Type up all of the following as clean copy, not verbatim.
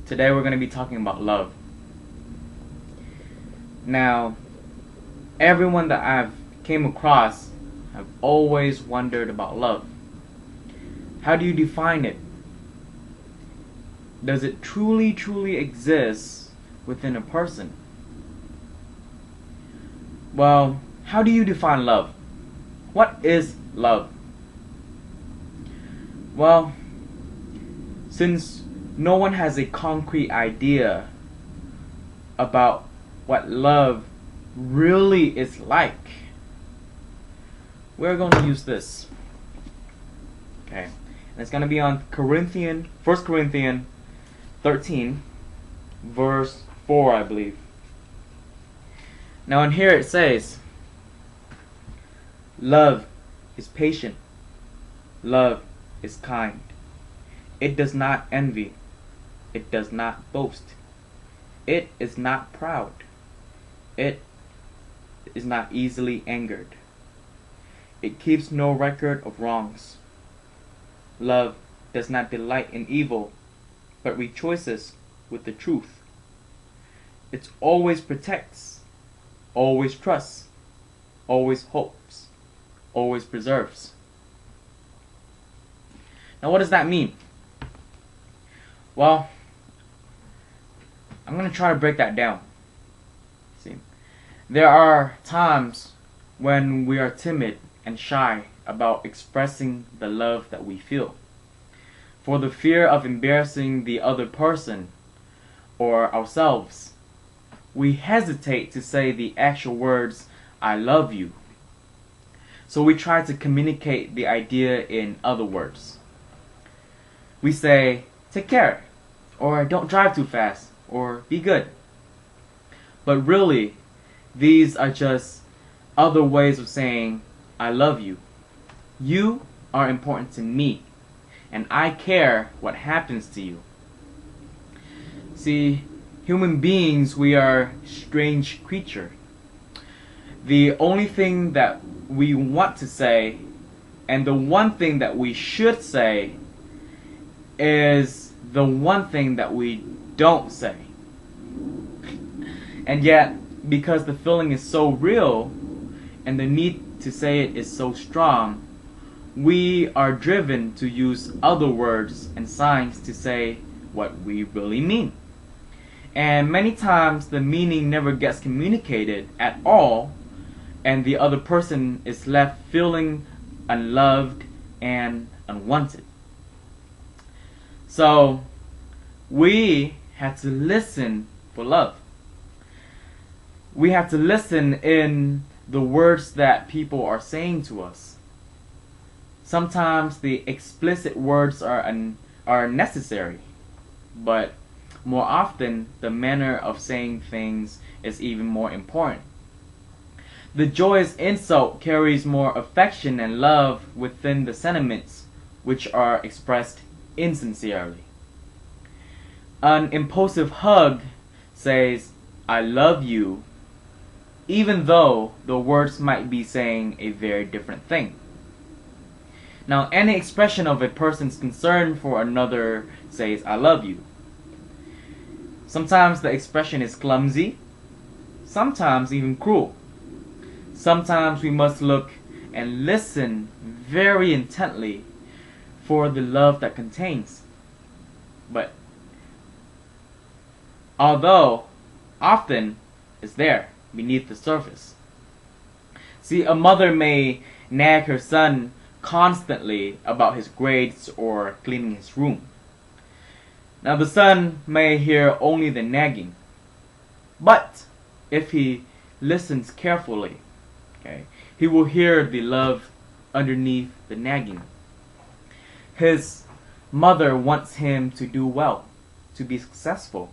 Today we're going to be talking about love. Now, everyone that I've came across have always wondered about love. How do you define it? Does it truly exist within a person? Well, how do you define love? What is love? Well, since no one has a concrete idea about what love really is like, we're going to use this. Okay, and it's going to be on 1 Corinthians 13, verse 4, I believe. Now in here it says, love is patient. Love is kind. It does not envy. It does not boast. It is not proud. It is not easily angered. It keeps no record of wrongs. Love does not delight in evil, but rejoices with the truth. It always protects, always trusts, always hopes, always preserves. Now what does that mean? Well, I'm going to try to break that down. See, there are times when we are timid and shy about expressing the love that we feel. For the fear of embarrassing the other person or ourselves, we hesitate to say the actual words, I love you. So we try to communicate the idea in other words. We say, take care, or don't drive too fast, or be good. But really, these are just other ways of saying, I love you. You are important to me, and I care what happens to you. See, human beings, we are strange creatures. The only thing that we want to say, and the one thing that we should say, is the one thing that we don't say. And yet, because the feeling is so real, and the need to say it is so strong, we are driven to use other words and signs to say what we really mean. And many times the meaning never gets communicated at all, and the other person is left feeling unloved and unwanted. So we have to listen for love. We have to listen in the words that people are saying to us. Sometimes the explicit words are necessary, but more often the manner of saying things is even more important. The joyous insult carries more affection and love within the sentiments which are expressed insincerely. An impulsive hug says, I love you, even though the words might be saying a very different thing. Now, any expression of a person's concern for another says, I love you. Sometimes the expression is clumsy, sometimes even cruel. Sometimes we must look and listen very intently for the love that contains. But although often is there beneath the surface. See, a mother may nag her son constantly about his grades or cleaning his room. Now the son may hear only the nagging, but if he listens carefully, he will hear the love underneath the nagging. His mother wants him to do well, to be successful.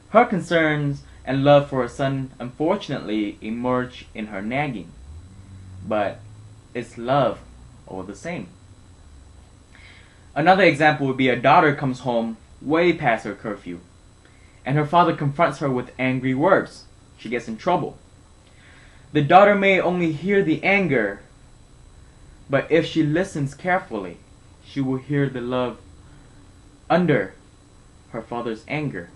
Her concerns and love for her son unfortunately emerge in her nagging, but it's love all the same. Another example would be a daughter comes home way past her curfew, and her father confronts her with angry words. She gets in trouble. The daughter may only hear the anger, but if she listens carefully, she will hear the love under her father's anger.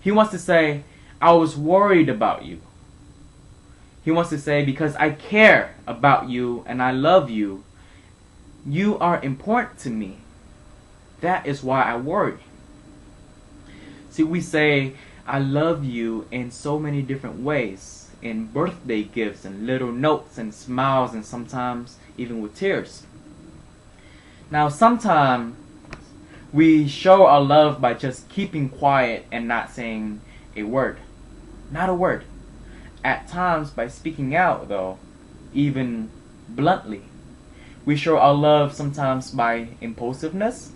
He wants to say, I was worried about you. He wants to say, because I care about you and I love you, you are important to me. That is why I worry. See, we say, I love you in so many different ways. In birthday gifts and little notes and smiles and sometimes even with tears. Now, sometimes we show our love by just keeping quiet and not saying a word. Not a word. At times, by speaking out, though, even bluntly. We show our love sometimes by impulsiveness.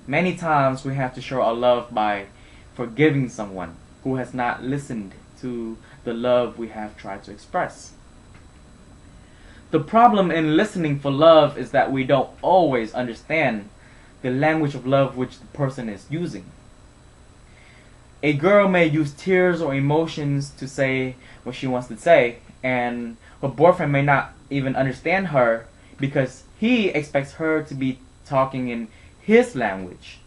Many times we have to show our love by forgiving someone who has not listened to the love we have tried to express. The problem in listening for love is that we don't always understand the language of love which the person is using. A girl may use tears or emotions to say what she wants to say, and her boyfriend may not even understand her because he expects her to be talking in his language.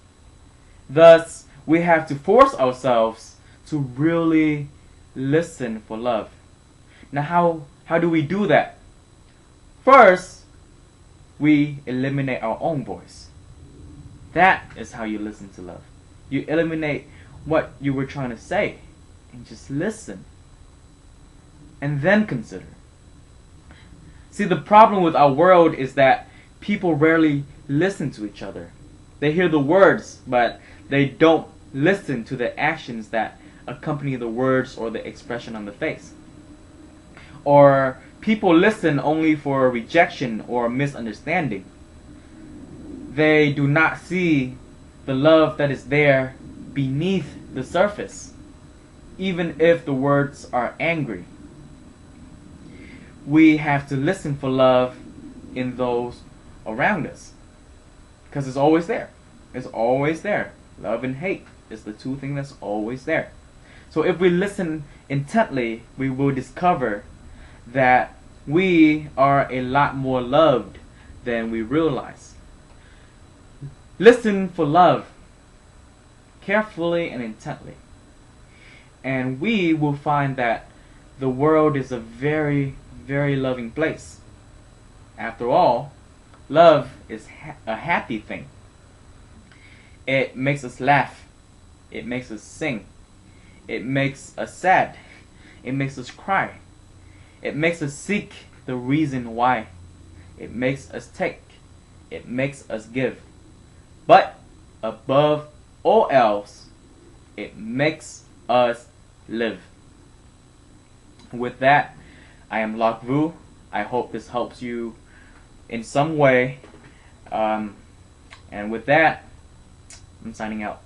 Thus, we have to force ourselves to really listen for love. Now, how do we do that? First, we eliminate our own voice. That is how you listen to love. You eliminate what you were trying to say and just listen. And then consider. See, the problem with our world is that people rarely listen to each other. They hear the words, but they don't listen to the actions that accompany the words or the expression on the face. Or people listen only for rejection or misunderstanding. They do not see the love that is there beneath the surface, even if the words are angry. We have to listen for love in those around us, because it's always there. It's always there. Love and hate is the two things that's always there. So if we listen intently, we will discover that we are a lot more loved than we realize. Listen for love carefully and intently, and we will find that the world is a very, very loving place. After all, love is a happy thing. It makes us laugh. It makes us sing. It makes us sad. It makes us cry. It makes us seek the reason why. It makes us take. It makes us give. But above all else, it makes us live. With that, I am Lok Vu. I hope this helps you in some way. And with that, I'm signing out.